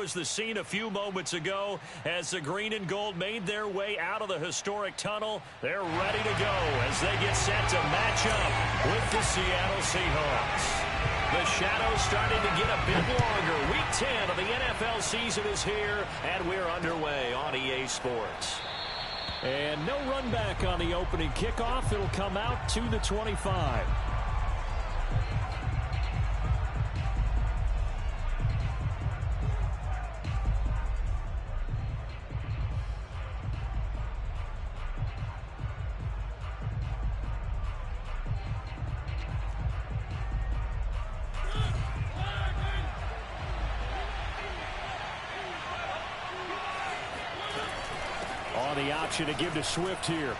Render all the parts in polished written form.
was the scene a few moments ago as the green and gold made their way out of the historic tunnel. They're ready to go as they get set to match up with the Seattle Seahawks. The shadow's starting to get a bit longer. Week 10 of the NFL season is here, and we're underway on EA Sports. And no run back on the opening kickoff. It'll come out to the 25. The option to give to Swift here.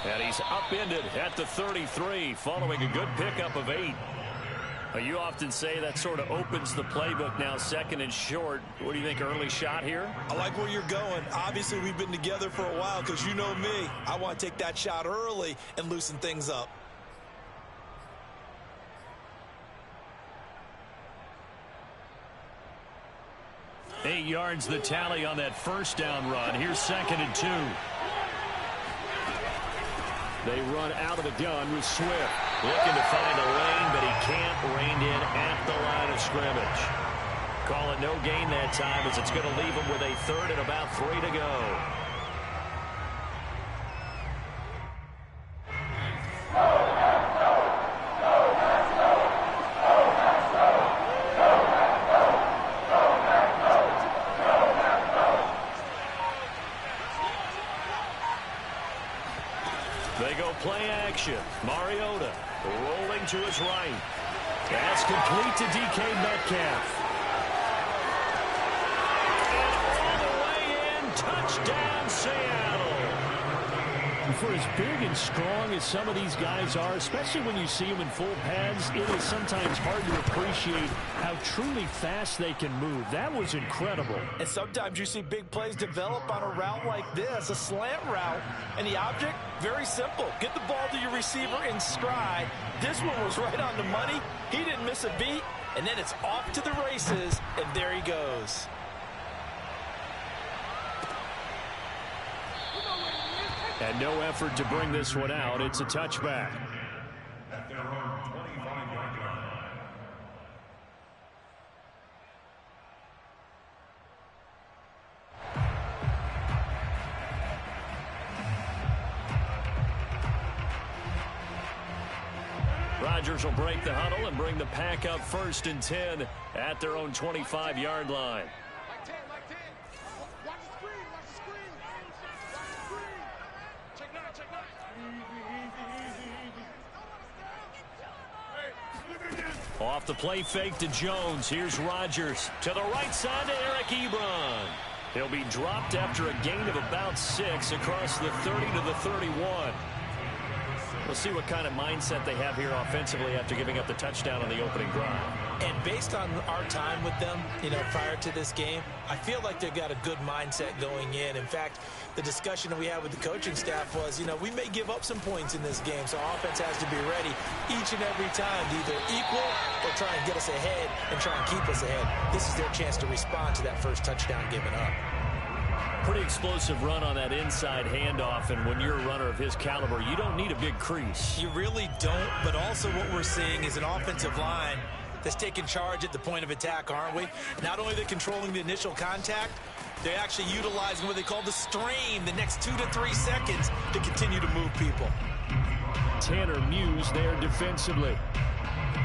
And he's upended at the 33 following a good pickup of 8. You often say that sort of opens the playbook now, second and short. What do you think, early shot here? I like where you're going. Obviously, we've been together for a while because you know me. I want to take that shot early and loosen things up. Eight yards the tally on that first down run. Here's second and 2. They run out of the gun with Swift. Looking to find a lane, but he can't. Reined in at the line of scrimmage. Call it no gain that time as it's going to leave him with a third and about 3 to go. Play action. Mariota rolling to his right. That's complete to DK Metcalf. And all the way in. Touchdown, Seattle. And for as big and strong as some of these guys are, especially when you see them in full pads, it is sometimes hard to appreciate how truly fast they can move. That was incredible. And sometimes you see big plays develop on a route like this, a slant route, and the object, very simple. Get the ball to your receiver in stride. This one was right on the money. He didn't miss a beat, and then it's off to the races, and there he goes. And no effort to bring this one out. It's a touchback. At their own 25-yard line. Rodgers will break the huddle and bring the pack up first and 10 at their own 25-yard line. Off the play fake to Jones. Here's Rodgers to the right side to Eric Ebron. He'll be dropped after a gain of about 6 across the 30 to the 31. We'll see what kind of mindset they have here offensively after giving up the touchdown on the opening drive. And based on our time with them, prior to this game, I feel like they've got a good mindset going in. In fact, the discussion that we had with the coaching staff was, we may give up some points in this game, so offense has to be ready each and every time to either equal or try and get us ahead and try and keep us ahead. This is their chance to respond to that first touchdown given up. Pretty explosive run on that inside handoff, and when you're a runner of his caliber, you don't need a big crease. You really don't, but also what we're seeing is an offensive line that's taking charge at the point of attack, aren't we? Not only are they controlling the initial contact, they're actually utilizing what they call the stream, the next 2 to 3 seconds to continue to move people. Tanner Muse there defensively.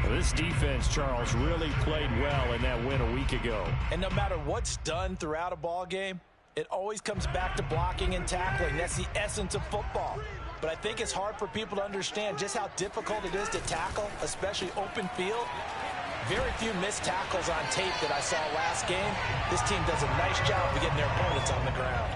This defense, Charles, really played well in that win a week ago. And no matter what's done throughout a ball game, it always comes back to blocking and tackling. That's the essence of football. But I think it's hard for people to understand just how difficult it is to tackle, especially open field. Very few missed tackles on tape that I saw last game. This team does a nice job of getting their opponents on the ground.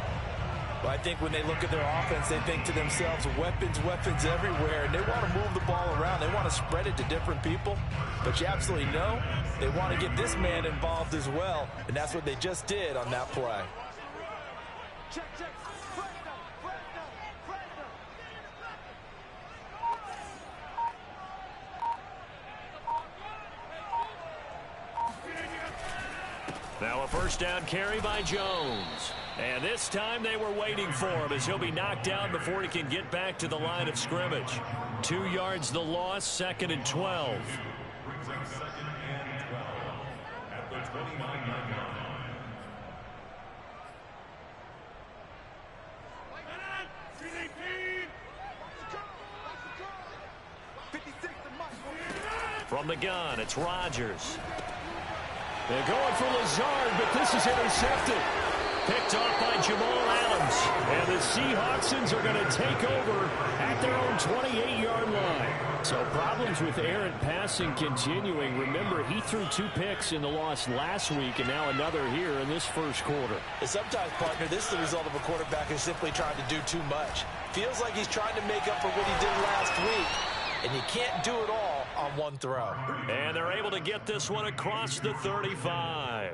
Well, I think when they look at their offense, they think to themselves, weapons, weapons everywhere. And they want to move the ball around. They want to spread it to different people. But you absolutely know they want to get this man involved as well. And that's what they just did on that play. Check, check. Now a first down carry by Jones. And this time they were waiting for him as he'll be knocked down before he can get back to the line of scrimmage. 2 yards the loss, 2nd and 12. Brings up 2nd and 12 at the 29-yard line. From the gun, it's Rodgers. They're going for Lazard, but this is intercepted. Picked off by Jamal Adams. And the Seahawksons are going to take over at their own 28-yard line. So problems with errant passing continuing. Remember, he threw 2 picks in the loss last week, and now another here in this first quarter. And sometimes, partner, this is the result of a quarterback who's simply trying to do too much. Feels like he's trying to make up for what he did last week, and you can't do it all on one throw. And they're able to get this one across the 35.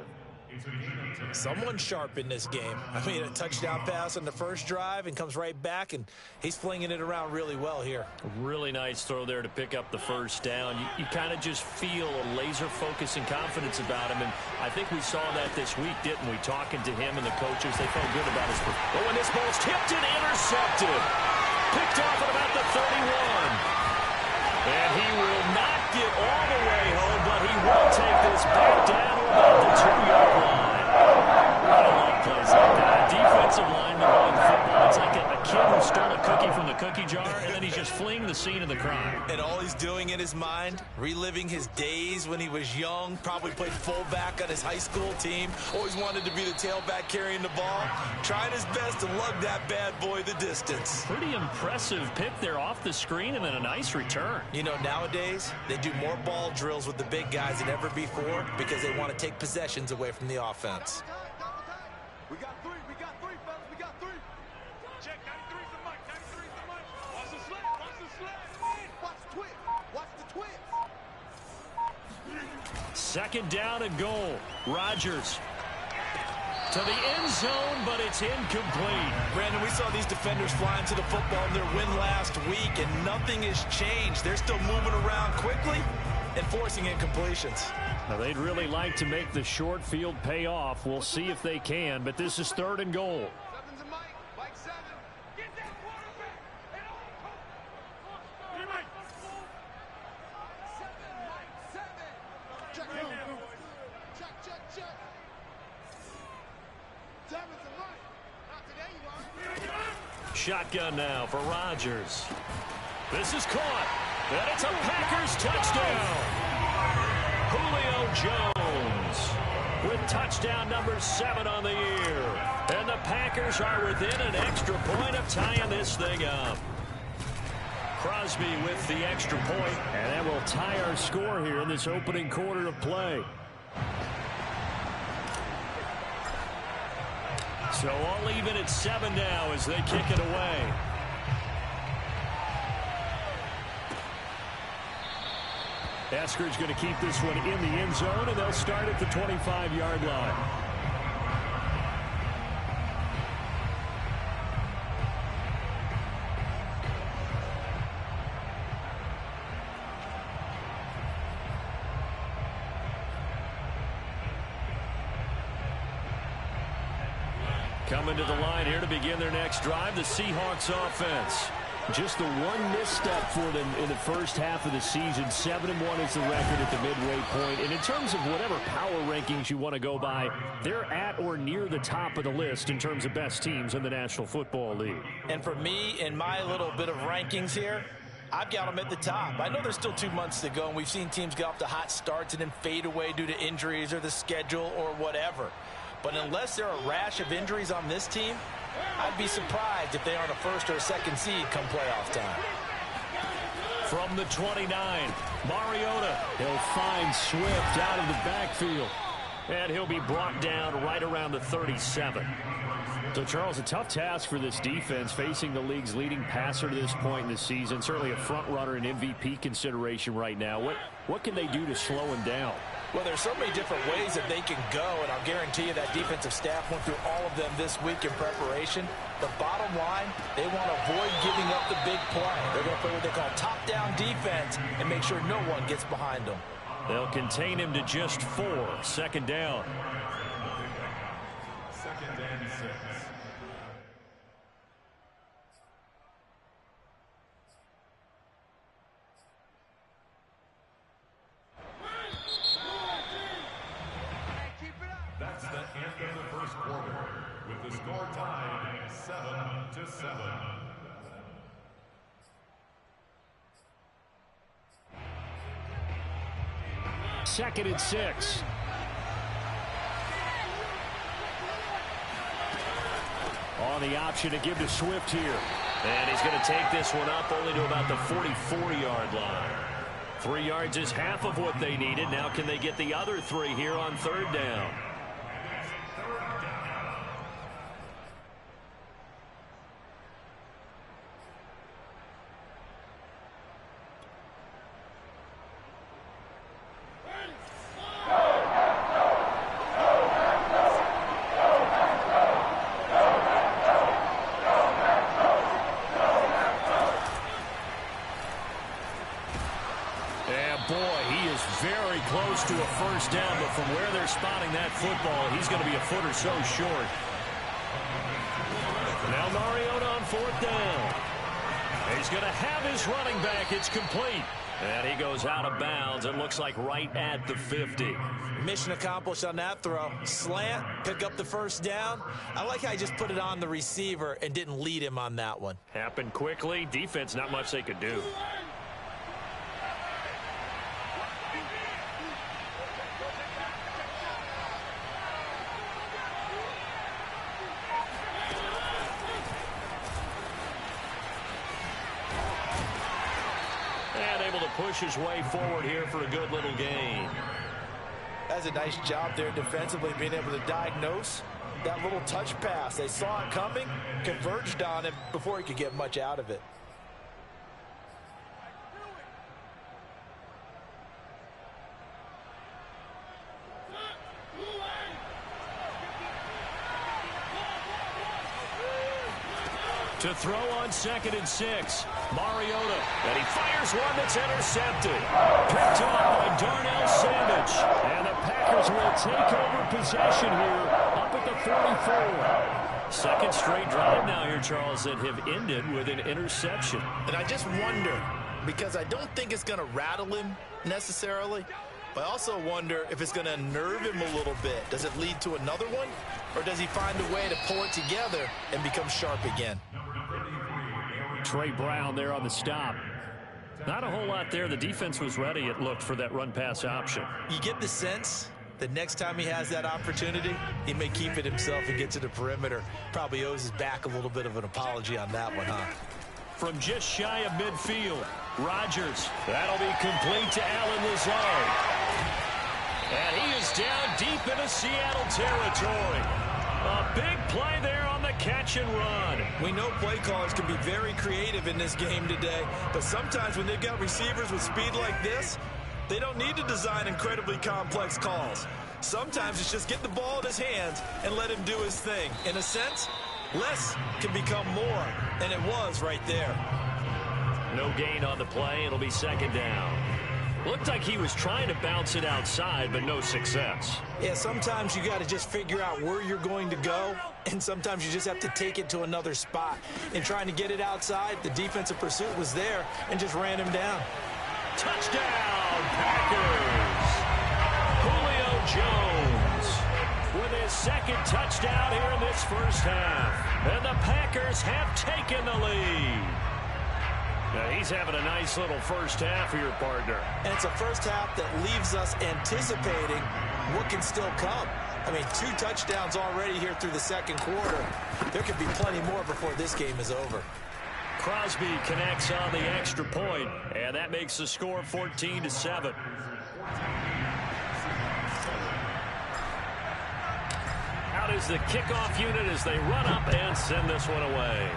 Someone sharp in this game. I mean, a touchdown pass on the first drive and comes right back, and he's flinging it around really well here. Really nice throw there to pick up the first down. You kind of just feel a laser focus and confidence about him, and I think we saw that this week, didn't we? Talking to him and the coaches, they felt good about his performance. But when this ball's tipped and intercepted, picked off at about the 31. And he will not get all the way home, but he will take this back down to about the 2-yard line. I love plays like that. Defensive lineman in football, it's like a kid who stole a cookie from the cookie jar, and then he's just fleeing the scene of the crime. And all he's doing in his mind, reliving his days when he was young, probably played fullback on his high school team, always wanted to be the tailback carrying the ball, trying his best to lug that bad boy the distance. Pretty impressive pick there off the screen, and then a nice return. You know, nowadays, they do more ball drills with the big guys than ever before because they want to take possessions away from the offense. We got three, fellas, we got 3. Check, 93's the mic, 93's the mic. Watch the slant, watch the slant. Watch the twist, watch the twist. 2nd down and goal. Rodgers to the end zone, but it's incomplete. Brandon, we saw these defenders flying to the football in their win last week, and nothing has changed. They're still moving around quickly and forcing incompletions. Now, they'd really like to make the short field pay off. We'll see if they can, but this is 3rd and goal. 7's a mic, Mike 7. Get that quarterback. And all Mike. 7, Mike 7. Check, check. 7's a mic. Not today, you are. Shotgun now for Rodgers. This is caught. And it's a Packers touchdown. Julio Jones with touchdown number 7 on the year. And the Packers are within an extra point of tying this thing up. Crosby with the extra point. And that will tie our score here in this opening quarter of play. So all even at 7 now as they kick it away. Eskridge going to keep this one in the end zone, and they'll start at the 25-yard line. Coming to the line here to begin their next drive, the Seahawks offense. Just the one misstep for them in the first half of the season. 7-1 is the record at the midway point. And in terms of whatever power rankings you want to go by, they're at or near the top of the list in terms of best teams in the National Football League. And for me, in my little bit of rankings here, I've got them at the top. I know there's still 2 months to go, and we've seen teams get off to hot starts and then fade away due to injuries or the schedule or whatever. But unless there are a rash of injuries on this team, I'd be surprised if they aren't a 1st or a 2nd seed come playoff time. From the 29, Mariota. He'll find Swift out of the backfield. And he'll be brought down right around the 37. So, Charles, a tough task for this defense, facing the league's leading passer to this point in the season. Certainly a front runner in MVP consideration right now. What can they do to slow him down? Well, there's so many different ways that they can go, and I'll guarantee you that defensive staff went through all of them this week in preparation. The bottom line, they want to avoid giving up the big play. They're going to play what they call top-down defense and make sure no one gets behind them. They'll contain him to just 4. 2nd down. end of the first quarter, with the score tied 7-7. Second and 6. On the option to give to Swift here. And he's going to take this one up only to about the 44-yard line. 3 yards is half of what they needed. Now can they get the other 3 here on third down? To a first down, but from where they're spotting that football, he's going to be a foot or so short. Now Mariota on fourth down. He's going to have his running back. It's complete. And he goes out of bounds. It looks like right at the 50. Mission accomplished on that throw. Slant, pick up the first down. I like how he just put it on the receiver and didn't lead him on that one. Happened quickly. Defense, not much they could do. Push his way forward here for a good little gain. That's a nice job there defensively, being able to diagnose that little touch pass. They saw it coming, converged on him before he could get much out of it. To throw on second and 6. Mariota. And he fires one that's intercepted. Picked off by Darnell Savage. And the Packers will take over possession here up at the 44. Second straight drive now here, Charles, that have ended with an interception. And I just wonder, because I don't think it's going to rattle him necessarily, but I also wonder if it's going to unnerve him a little bit. Does it lead to another one? Or does he find a way to pull it together and become sharp again? Trey Brown there on the stop. Not a whole lot there. The defense was ready, it looked, for that run-pass option. You get the sense that next time he has that opportunity, he may keep it himself and get to the perimeter. Probably owes his back a little bit of an apology on that one, huh? From just shy of midfield, Rodgers. That'll be complete to Allen Lazard. And he is down deep into Seattle territory. A big play there on the catch and run. We know play callers can be very creative in this game today, but sometimes when they've got receivers with speed like this, they don't need to design incredibly complex calls. Sometimes it's just get the ball in his hands and let him do his thing. In a sense, less can become more, and it was right there. No gain on the play. It'll be second down. Looked like he was trying to bounce it outside, but no success. Yeah, sometimes you got to just figure out where you're going to go, and sometimes you just have to take it to another spot. In trying to get it outside, the defensive pursuit was there and just ran him down. Touchdown, Packers! Julio Jones with his second touchdown here in this first half. And the Packers have taken the lead. Now he's having a nice little first half here, partner. And it's a first half that leaves us anticipating what can still come. I mean, 2 touchdowns already here through the second quarter. There could be plenty more before this game is over. Crosby connects on the extra point, and that makes the score 14-7. Out is the kickoff unit as they run up and send this one away.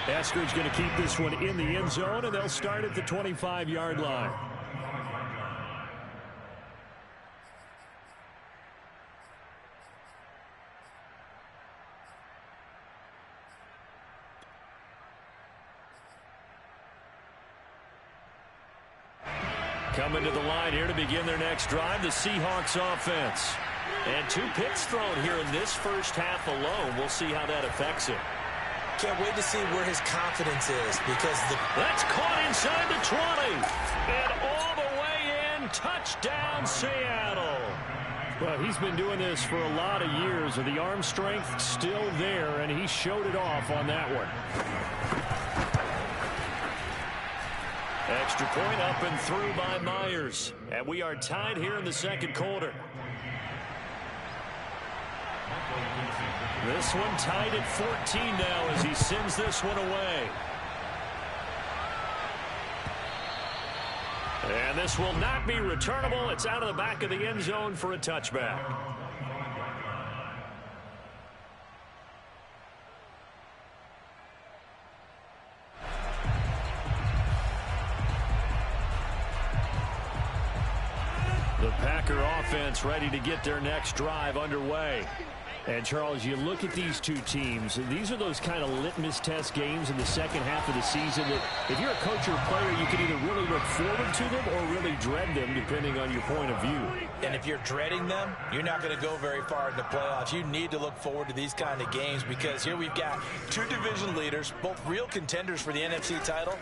Eskridge going to keep this one in the end zone, and they'll start at the 25-yard line. Coming to the line here to begin their next drive, the Seahawks offense. And 2 picks thrown here in this first half alone. We'll see how that affects him. Can't wait to see where his confidence is, because that's caught inside the 20 and all the way in touchdown, Seattle. Well, he's been doing this for a lot of years, and the arm strength still there, and he showed it off on that one. Extra point up and through by Myers. And we are tied here in the second quarter. This one tied at 14 now as he sends this one away. And this will not be returnable. It's out of the back of the end zone for a touchback. The Packer offense ready to get their next drive underway. And, Charles, you look at these two teams, these are those kind of litmus test games in the second half of the season that if you're a coach or a player, you can either really look forward to them or really dread them, depending on your point of view. And if you're dreading them, you're not going to go very far in the playoffs. You need to look forward to these kind of games because here we've got two division leaders, both real contenders for the NFC title.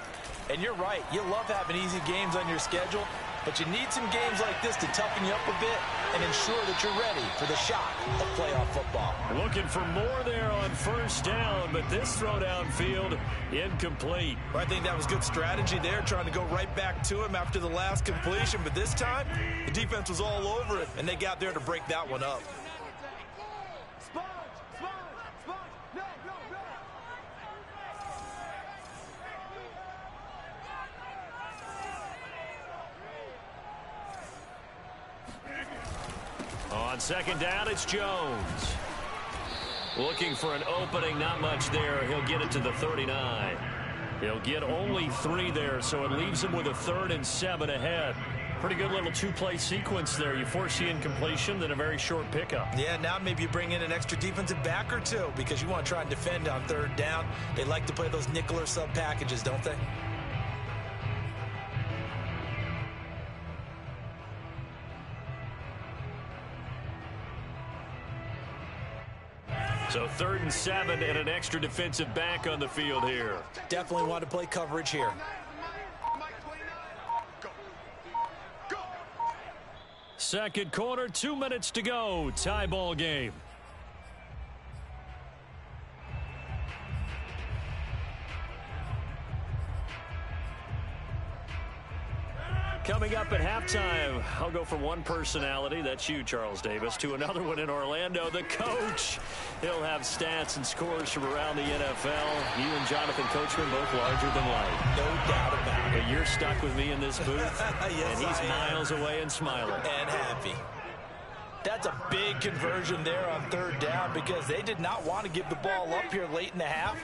And you're right, you love having easy games on your schedule, but you need some games like this to toughen you up a bit and ensure that you're ready for the shock of playoff football. Looking for more there on first down, but this throw downfield incomplete. Well, I think that was good strategy there, trying to go right back to him after the last completion. But this time, the defense was all over it, and they got there to break that one up. On second down, it's Jones. Looking for an opening, not much there. He'll get it to the 39. He'll get only 3 there, so it leaves him with a 3rd and 7 ahead. Pretty good little two-play sequence there. You force the incompletion, then a very short pickup. Yeah, now maybe you bring in an extra defensive back or two because you want to try and defend on 3rd down. They like to play those nickel or sub packages, don't they? So 3rd and 7 and an extra defensive back on the field here. Definitely want to play coverage here. Second quarter, 2 minutes to go. Tie ball game. Coming up at halftime, I'll go from one personality, that's you, Charles Davis, to another one in Orlando, the coach. He'll have stats and scores from around the NFL. You and Jonathan Coachman both larger than life. No doubt about it. But you're stuck with me in this booth, Yes, and he's miles away and smiling. And happy. That's a big conversion there on 3rd down because they did not want to give the ball up here late in the half.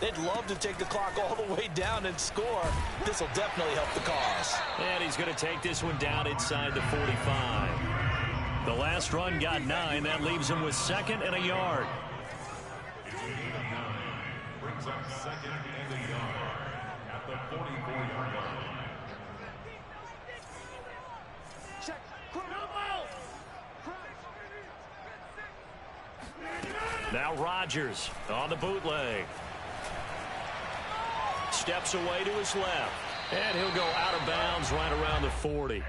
They'd love to take the clock all the way down and score. This will definitely help the cause. And he's going to take this one down inside the 45. The last run got 9. That leaves him with 2nd and a yard. Brings up 2nd and a yard at the 44-yard line. Now Rodgers on the bootleg. Steps away to his left. And he'll go out of bounds right around the 40.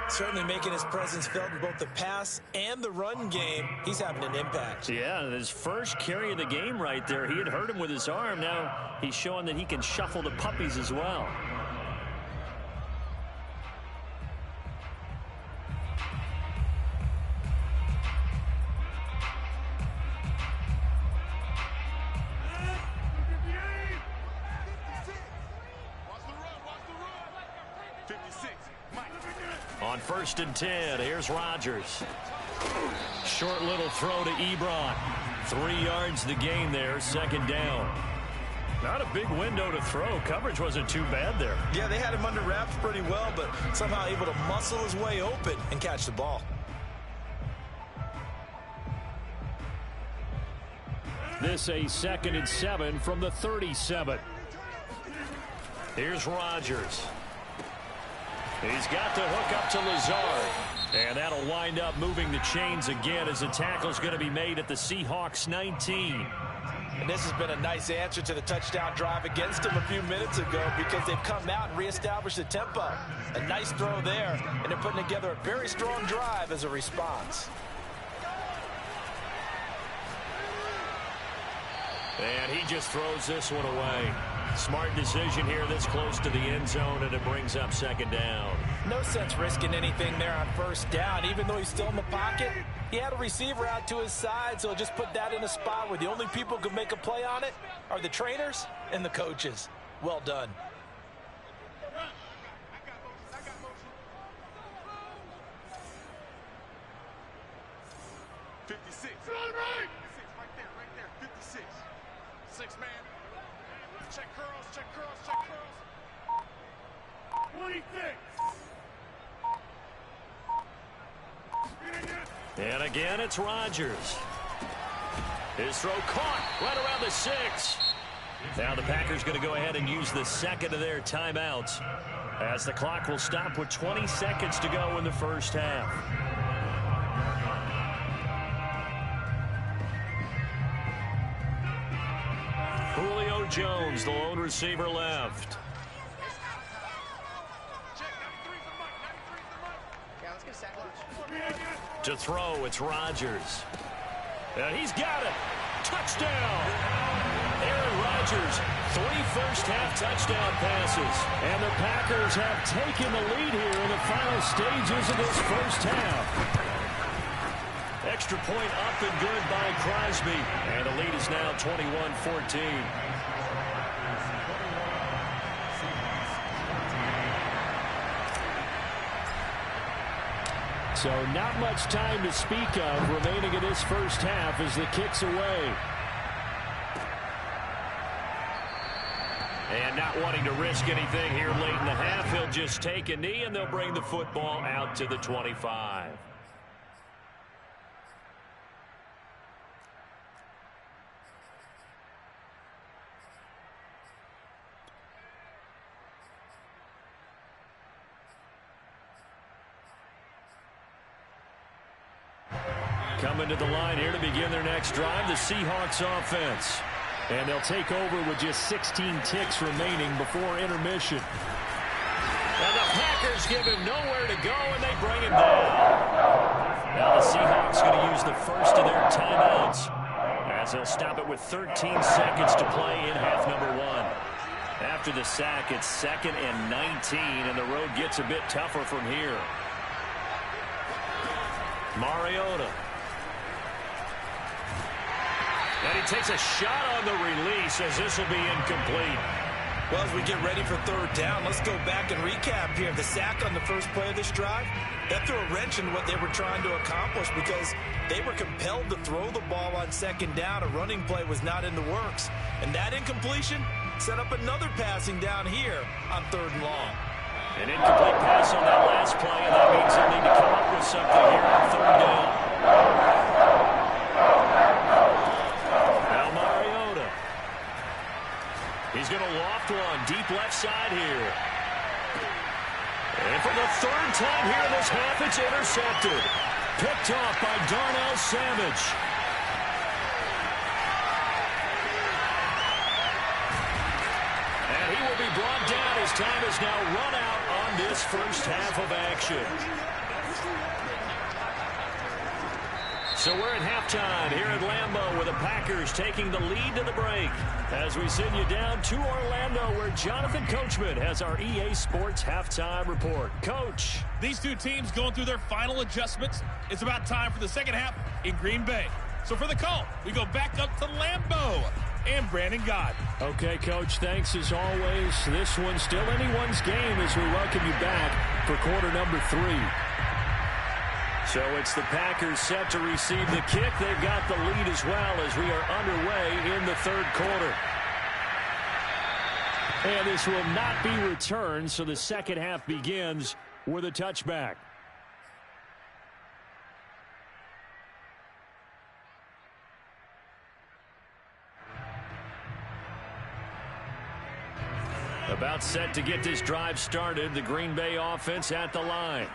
Certainly making his presence felt in both the pass and the run game. He's having an impact. Yeah, and his first carry of the game right there. He had hurt him with his arm. Now he's showing that he can shuffle the puppies as well. On 1st and 10, here's Rodgers. Short little throw to Ebron. 3 yards the gain there, 2nd down. Not a big window to throw. Coverage wasn't too bad there. Yeah, they had him under wraps pretty well, but somehow able to muscle his way open and catch the ball. This a 2nd and 7 from the 37. Here's Rodgers. He's got the hook up to Lazard. And that'll wind up moving the chains again as the tackle's going to be made at the Seahawks 19. And this has been a nice answer to the touchdown drive against them a few minutes ago because they've come out and reestablished the tempo. A nice throw there, and they're putting together a very strong drive as a response. And he just throws this one away. Smart decision here this close to the end zone, and it brings up second down. No sense risking anything there on first down. Even though he's still in the pocket, he had a receiver out to his side, so just put that in a spot where the only people who can make a play on it are the trainers and the coaches. Well done. And again, it's Rodgers. His throw caught right around the 6. Now the Packers going to go ahead and use the second of their timeouts as the clock will stop with 20 seconds to go in the first half. Julio Jones, the lone receiver, left. To throw, it's Rodgers. And he's got it. Touchdown. Aaron Rodgers, 3 first-half touchdown passes. And the Packers have taken the lead here in the final stages of this first half. Extra point up and good by Crosby. And the lead is now 21-14. So not much time to speak of remaining in this first half as the kick's away. And not wanting to risk anything here late in the half, he'll just take a knee and they'll bring the football out to the 25. Coming to the line here to begin their next drive, the Seahawks offense. And they'll take over with just 16 ticks remaining before intermission. And the Packers give him nowhere to go, and they bring him down. Now the Seahawks going to use the first of their timeouts as they'll stop it with 13 seconds to play in half number 1. After the sack, it's 2nd and 19, and the road gets a bit tougher from here. Mariota. And he takes a shot on the release as this will be incomplete. Well, as we get ready for third down, let's go back and recap here. The sack on the first play of this drive, that threw a wrench in what they were trying to accomplish because they were compelled to throw the ball on second down. A running play was not in the works. And that incompletion set up another passing down here on 3rd and long. An incomplete pass on that last play, and that means they'll need to come up with something here on 3rd down. Now Mariota. He's going to loft one deep left side here. And for the 3rd time here in this half, it's intercepted. Picked off by Darnell Savage. And he will be brought down as time is now run out on this first half of action. So we're at halftime here at Lambeau with the Packers taking the lead to the break as we send you down to Orlando where Jonathan Coachman has our EA Sports halftime report. Coach. These two teams going through their final adjustments. It's about time for the second half in Green Bay. So for the call, we go back up to Lambeau and Brandon Gott. Okay, Coach, thanks as always. This one's still anyone's game as we welcome you back for quarter number 3. So it's the Packers set to receive the kick. They've got the lead as well as we are underway in the 3rd quarter. And this will not be returned, so the second half begins with a touchback. About set to get this drive started, the Green Bay offense at the line.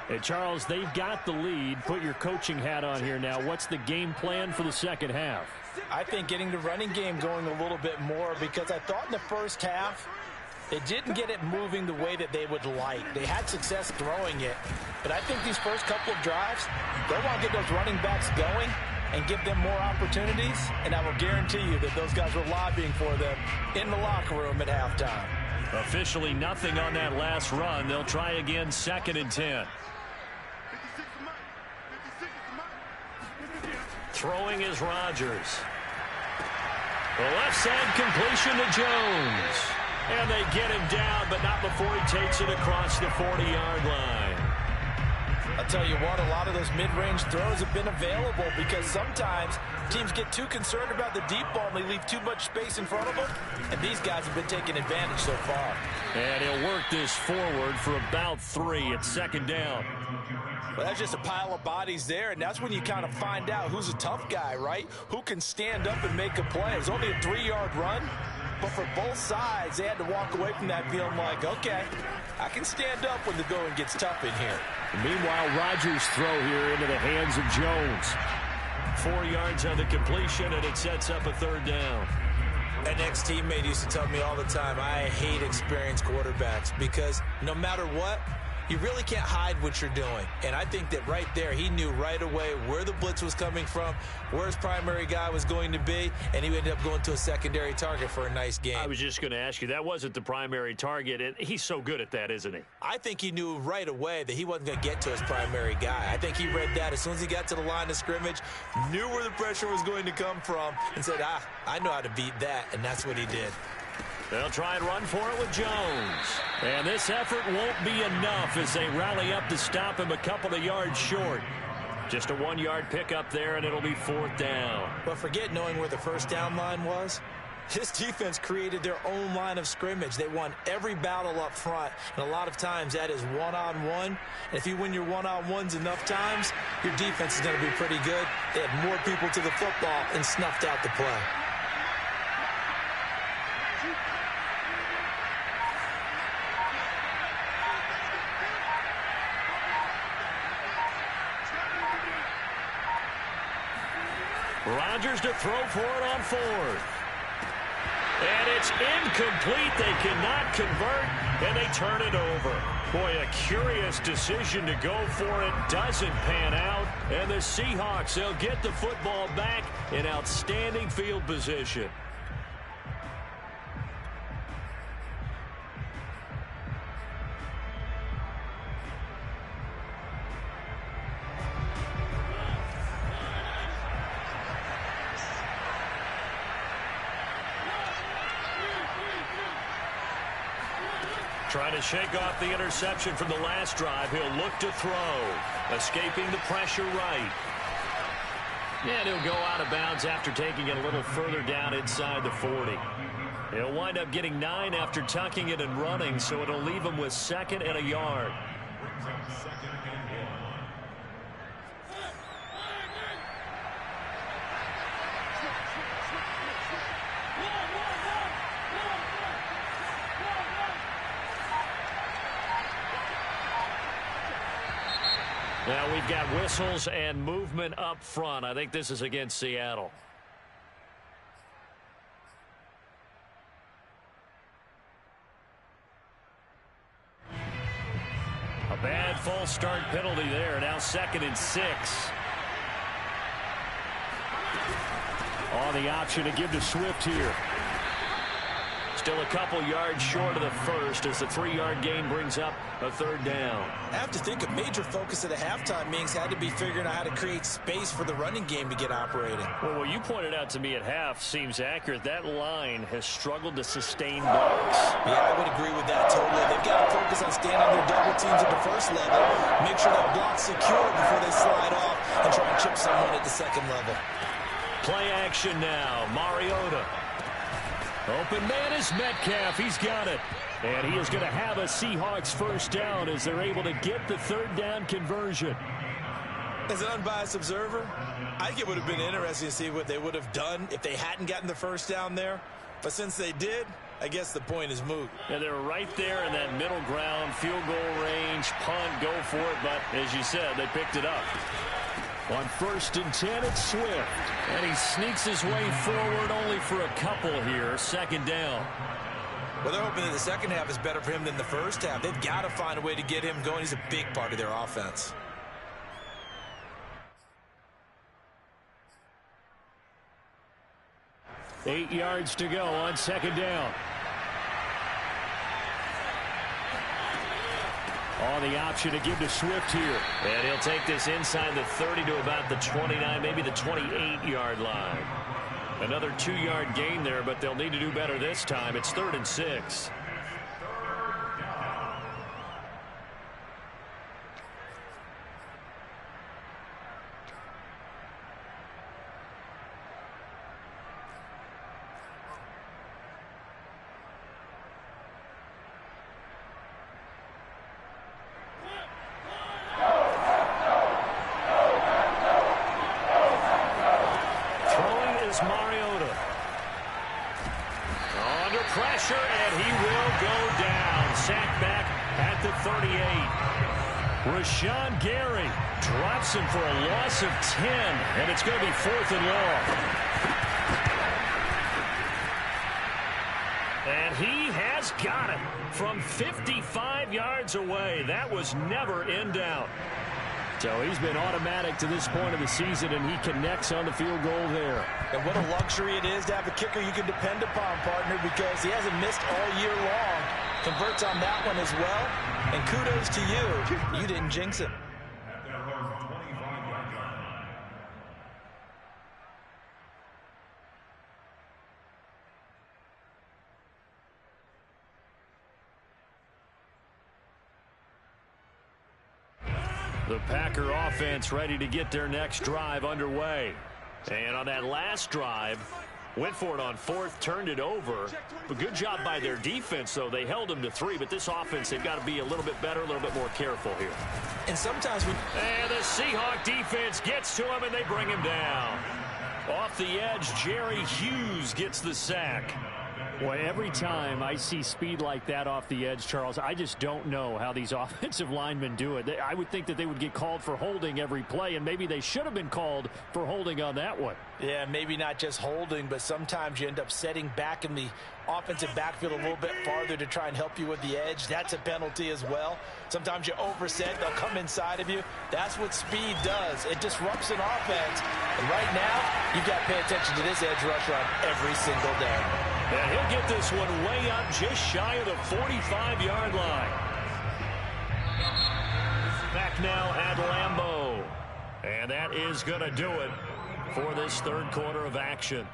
Hey, Charles, they've got the lead. Put your coaching hat on here now. What's the game plan for the second half? I think getting the running game going a little bit more, because I thought in the first half they didn't get it moving the way that they would like. They had success throwing it, but I think these first couple of drives, they want to get those running backs going and give them more opportunities, and I will guarantee you that those guys were lobbying for them in the locker room at halftime. Officially nothing on that last run. They'll try again, 2nd and 10. Throwing is Rodgers. The left side completion to Jones. And they get him down, but not before he takes it across the 40-yard line. I'll tell you what, a lot of those mid-range throws have been available, because sometimes teams get too concerned about the deep ball and they leave too much space in front of them, and these guys have been taking advantage so far. And he'll work this forward for about 3. It's 2nd down. Well, that's just a pile of bodies there, and that's when you kind of find out who's a tough guy, right? Who can stand up and make a play. It was only a 3-yard run, but for both sides, they had to walk away from that feeling like, okay, I can stand up when the going gets tough in here. Meanwhile, Rodgers' throw here into the hands of Jones. 4 yards on the completion, and it sets up a 3rd down. An ex-teammate used to tell me all the time, I hate experienced quarterbacks, because no matter what, you really can't hide what you're doing. And I think that right there, he knew right away where the blitz was coming from, where his primary guy was going to be, and he ended up going to a secondary target for a nice game. I was just going to ask you, that wasn't the primary target, and he's so good at that, isn't he? I think he knew right away that he wasn't going to get to his primary guy. I think he read that as soon as he got to the line of scrimmage, knew where the pressure was going to come from, and said, I know how to beat that, and that's what he did. They'll try and run for it with Jones. And this effort won't be enough as they rally up to stop him a couple of yards short. Just a 1-yard pickup there, and it'll be 4th down. But forget knowing where the first down line was. This defense created their own line of scrimmage. They won every battle up front, and a lot of times that is one-on-one. And if you win your one-on-ones enough times, your defense is going to be pretty good. They had more people to the football and snuffed out the play. Rodgers to throw for it on 4th. And it's incomplete. They cannot convert, and they turn it over. Boy, a curious decision to go for it. Doesn't pan out. And the Seahawks, they'll get the football back in outstanding field position. Trying to shake off the interception from the last drive. He'll look to throw. Escaping the pressure right. And he'll go out of bounds after taking it a little further down inside the 40. He'll wind up getting 9 after tucking it and running, so it'll leave him with 2nd and a yard. Now we've got whistles and movement up front. I think this is against Seattle. A bad false start penalty there. Now 2nd and 6. On the option to give to Swift here. Still a couple yards short of the first as the 3-yard gain brings up a 3rd down. I have to think a major focus of the halftime meetings had to be figuring out how to create space for the running game to get operating. Well, what you pointed out to me at half seems accurate. That line has struggled to sustain blocks. Yeah, I would agree with that totally. They've got to focus on staying on their double teams at the first level, make sure that block's secure before they slide off, and try and chip someone at the 2nd level. Play action now. Mariota. Open man is Metcalf. He's got it. And he is going to have a Seahawks 1st down as they're able to get the 3rd down conversion. As an unbiased observer, I think it would have been interesting to see what they would have done if they hadn't gotten the 1st down there. But since they did, I guess the point is moot. Yeah, they were right there in that middle ground, field goal range, punt, go for it. But as you said, they picked it up. On 1st and 10, it's Swift. And he sneaks his way forward only for a couple here. 2nd down. Well, they're hoping that the second half is better for him than the first half. They've got to find a way to get him going. He's a big part of their offense. Eight yards to go on 2nd down. On the option to give to Swift here. And he'll take this inside the 30 to about the 29, maybe the 28-yard line. Another 2-yard gain there, but they'll need to do better this time. It's 3rd and 6. Gary drops him for a loss of 10, and it's going to be 4th and long. And he has got it from 55 yards away. That was never in doubt. So he's been automatic to this point of the season, and he connects on the field goal there. And what a luxury it is to have a kicker you can depend upon, partner, because he hasn't missed all year long. Converts on that one as well. And kudos to you. You didn't jinx it. The Packer offense ready to get their next drive underway. And on that last drive, went for it on 4th, turned it over. A good job by their defense, though. They held them to 3, but this offense, they've got to be a little bit better, a little bit more careful here. And sometimes we... And the Seahawk defense gets to him, and they bring him down. Off the edge, Jerry Hughes gets the sack. Well, every time I see speed like that off the edge, Charles, I just don't know how these offensive linemen do it. I would think that they would get called for holding every play, and maybe they should have been called for holding on that one. Yeah, maybe not just holding, but sometimes you end up setting back in the offensive backfield a little bit farther to try and help you with the edge. That's a penalty as well. Sometimes you overset, they'll come inside of you. That's what speed does. It disrupts an offense. And right now, you've got to pay attention to this edge rusher on every single down. And he'll get this one way up just shy of the 45-yard line. Back now at Lambeau. And that is going to do it for this 3rd quarter of action.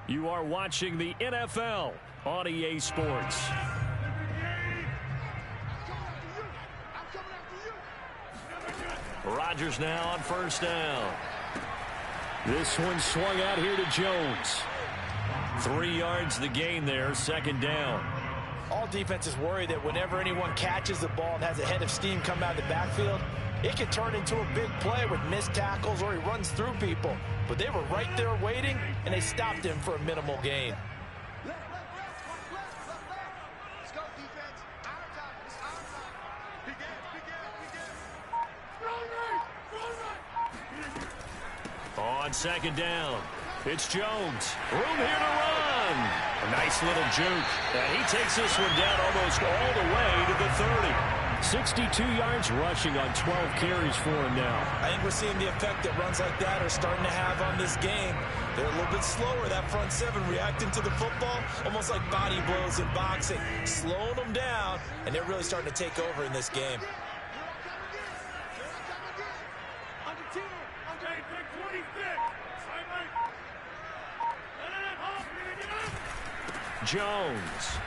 You are watching the NFL on EA Sports. Rodgers now on 1st down. This one swung out here to Jones. 3 yards the gain there, 2nd down. All defenses worry that whenever anyone catches the ball and has a head of steam come out of the backfield, it can turn into a big play with missed tackles or he runs through people. But they were right there waiting, and they stopped him for a minimal gain. Let's go, defense. Out of time. It's out of time. Begin. On 2nd down, it's Jones. Room here to run. A nice little juke. And he takes this one down almost all the way to the 30. 62 yards rushing on 12 carries for him now. I think we're seeing the effect that runs like that are starting to have on this game. They're a little bit slower, that front seven, reacting to the football, almost like body blows in boxing, slowing them down, and they're really starting to take over in this game. Jones.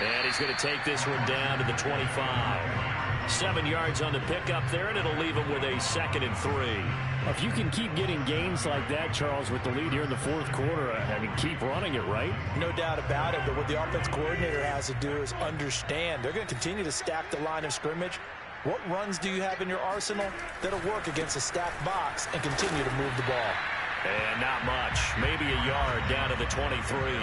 And he's going to take this one down to the 25. 7 yards on the pickup there, and it'll leave him with a 2nd and 3. If you can keep getting gains like that, Charles, with the lead here in the 4th quarter, I mean, keep running it, right? No doubt about it, but what the offense coordinator has to do is understand. They're going to continue to stack the line of scrimmage. What runs do you have in your arsenal that'll work against a stacked box and continue to move the ball? And not much. Maybe a yard down to the 23.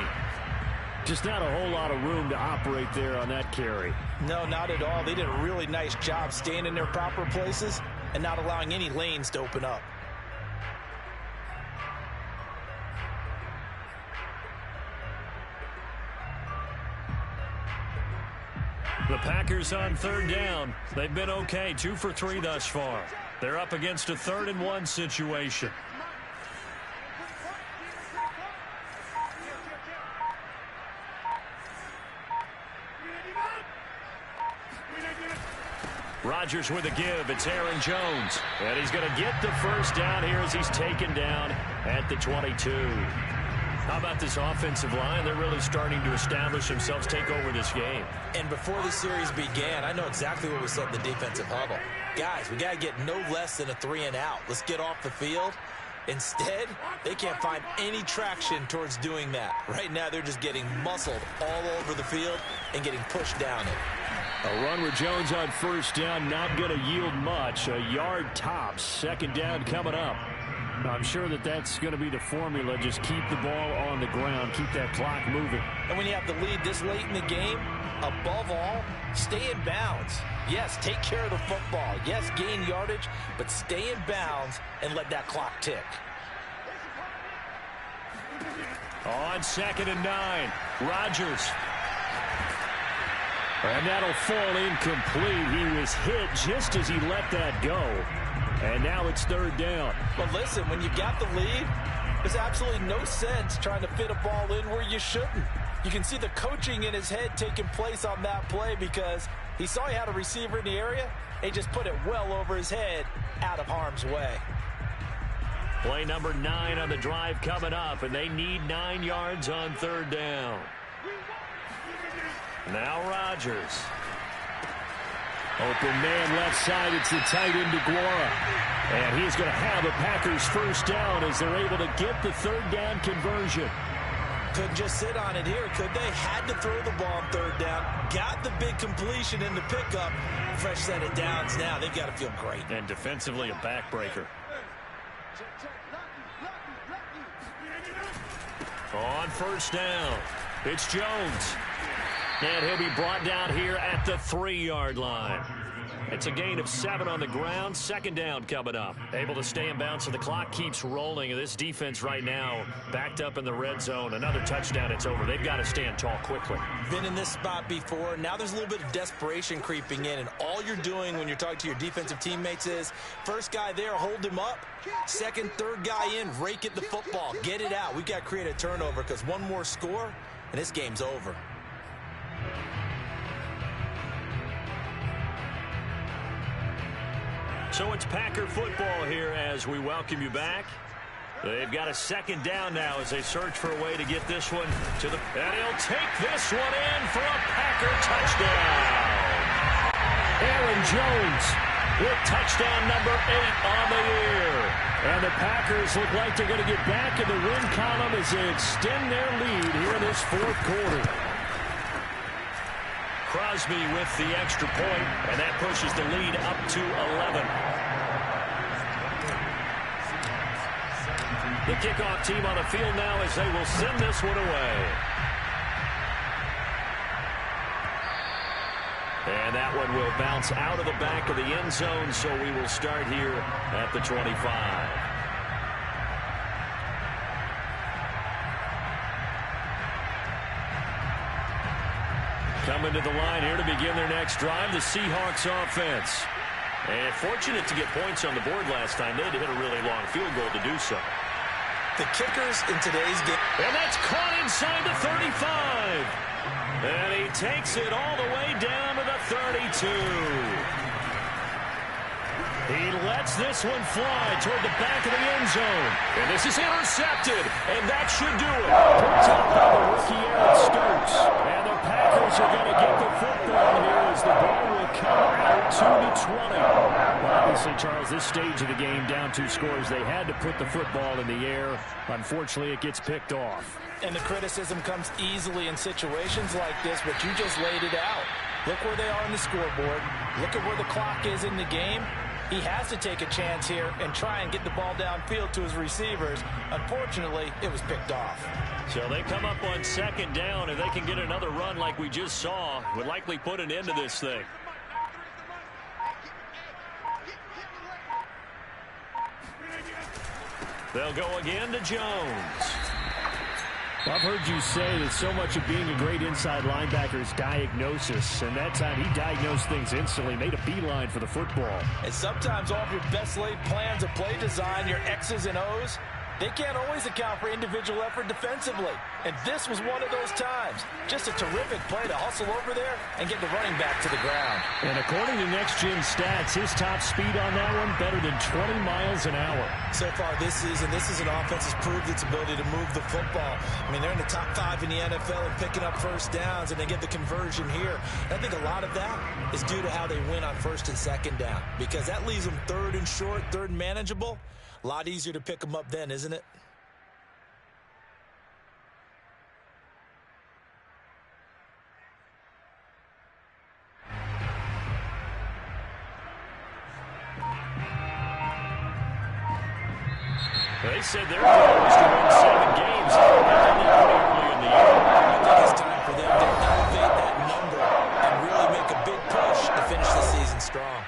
Just not a whole lot of room to operate there on that carry. No, not at all. They did a really nice job staying in their proper places and not allowing any lanes to open up. The Packers on third down. They've been okay, 2 for 3 thus far. They're up against a 3rd and 1 situation. Rodgers with a give. It's Aaron Jones. And he's going to get the first down here as he's taken down at the 22. How about this offensive line? They're really starting to establish themselves, take over this game. And before the series began, I know exactly what we said in the defensive huddle. Guys, we got to get no less than a 3 and out. Let's get off the field. Instead, they can't find any traction towards doing that. Right now, they're just getting muscled all over the field and getting pushed down it. A run with Jones on first down, not going to yield much. A yard tops. 2nd down coming up. I'm sure that's going to be the formula. Just keep the ball on the ground. Keep that clock moving. And when you have the lead this late in the game, above all, stay in bounds. Yes, take care of the football. Yes, gain yardage, but stay in bounds and let that clock tick. On 2nd and 9, Rodgers. And that'll fall incomplete. He was hit just as he let that go. And now it's 3rd down. But listen, when you got the lead, there's absolutely no sense trying to fit a ball in where you shouldn't. You can see the coaching in his head taking place on that play because he saw he had a receiver in the area. He just put it well over his head out of harm's way. Play number 9 on the drive coming up, and they need 9 yards on 3rd down. Now Rodgers. Open man left side. It's the tight end DeGuara. And he's going to have the Packers first down as they're able to get the 3rd down conversion. Couldn't just sit on it here, could they? Had to throw the ball on 3rd down. Got the big completion in the pickup. Fresh set of downs now. They've got to feel great. And defensively a backbreaker. On first down, it's Jones. And he'll be brought down here at the 3-yard line. It's a gain of 7 on the ground. 2nd down coming up. Able to stay in bounds, so the clock keeps rolling. And this defense right now backed up in the red zone. Another touchdown, it's over. They've got to stand tall quickly. Been in this spot before. Now there's a little bit of desperation creeping in. And all you're doing when you're talking to your defensive teammates is, first guy there, hold him up. 2nd, 3rd guy in, rake at the football. Get it out. We've got to create a turnover because one more score, and this game's over. So it's Packer football here as we welcome you back. They've got a 2nd down now as they search for a way to get this one to the... And he'll take this one in for a Packer touchdown. Aaron Jones with touchdown number 8 on the year. And the Packers look like they're going to get back in the win column as they extend their lead here in this 4th quarter. Crosby with the extra point, and that pushes the lead up to 11. The kickoff team on the field now as they will send this one away. And that one will bounce out of the back of the end zone, so we will start here at the 25. Coming to the line here to begin their next drive, the Seahawks offense. And fortunate to get points on the board last time. They had to hit a really long field goal to do so. The kickers in today's game. And that's caught inside the 35. And he takes it all the way down to the 32. He lets this one fly toward the back of the end zone. And this is intercepted. And that should do it. Picked up by the rookie Aaron Stokes. And the Packers are going to get the football here as the ball will come out 2-20. Well, obviously, Charles, this stage of the game, down 2 scores, they had to put the football in the air. Unfortunately, it gets picked off. And the criticism comes easily in situations like this, but you just laid it out. Look where they are on the scoreboard. Look at where the clock is in the game. He has to take a chance here and try and get the ball downfield to his receivers. Unfortunately, it was picked off. So they come up on second down, and they can get another run like we just saw. Would likely put an end to this thing. They'll go again to Jones. Well, I've heard you say that so much of being a great inside linebacker is diagnosis, and that time he diagnosed things instantly, made a beeline for the football. And sometimes all of your best laid plans of play design, your X's and O's, they can't always account for individual effort defensively. And this was one of those times. Just a terrific play to hustle over there and get the running back to the ground. And according to Next Gen Stats, his top speed on that one better than 20 miles an hour. So far this season, this is an offense that's proved its ability to move the football. I mean, they're in the top 5 in the NFL and picking up first downs, and they get the conversion here. And I think a lot of that is due to how they win on first and second down, because that leaves them third and short, third and manageable. A lot easier to pick them up then, isn't it? They said their goal was to win 7 games. They did that pretty early in the year. I think it's time for them to elevate that number and really make a big push to finish the season strong.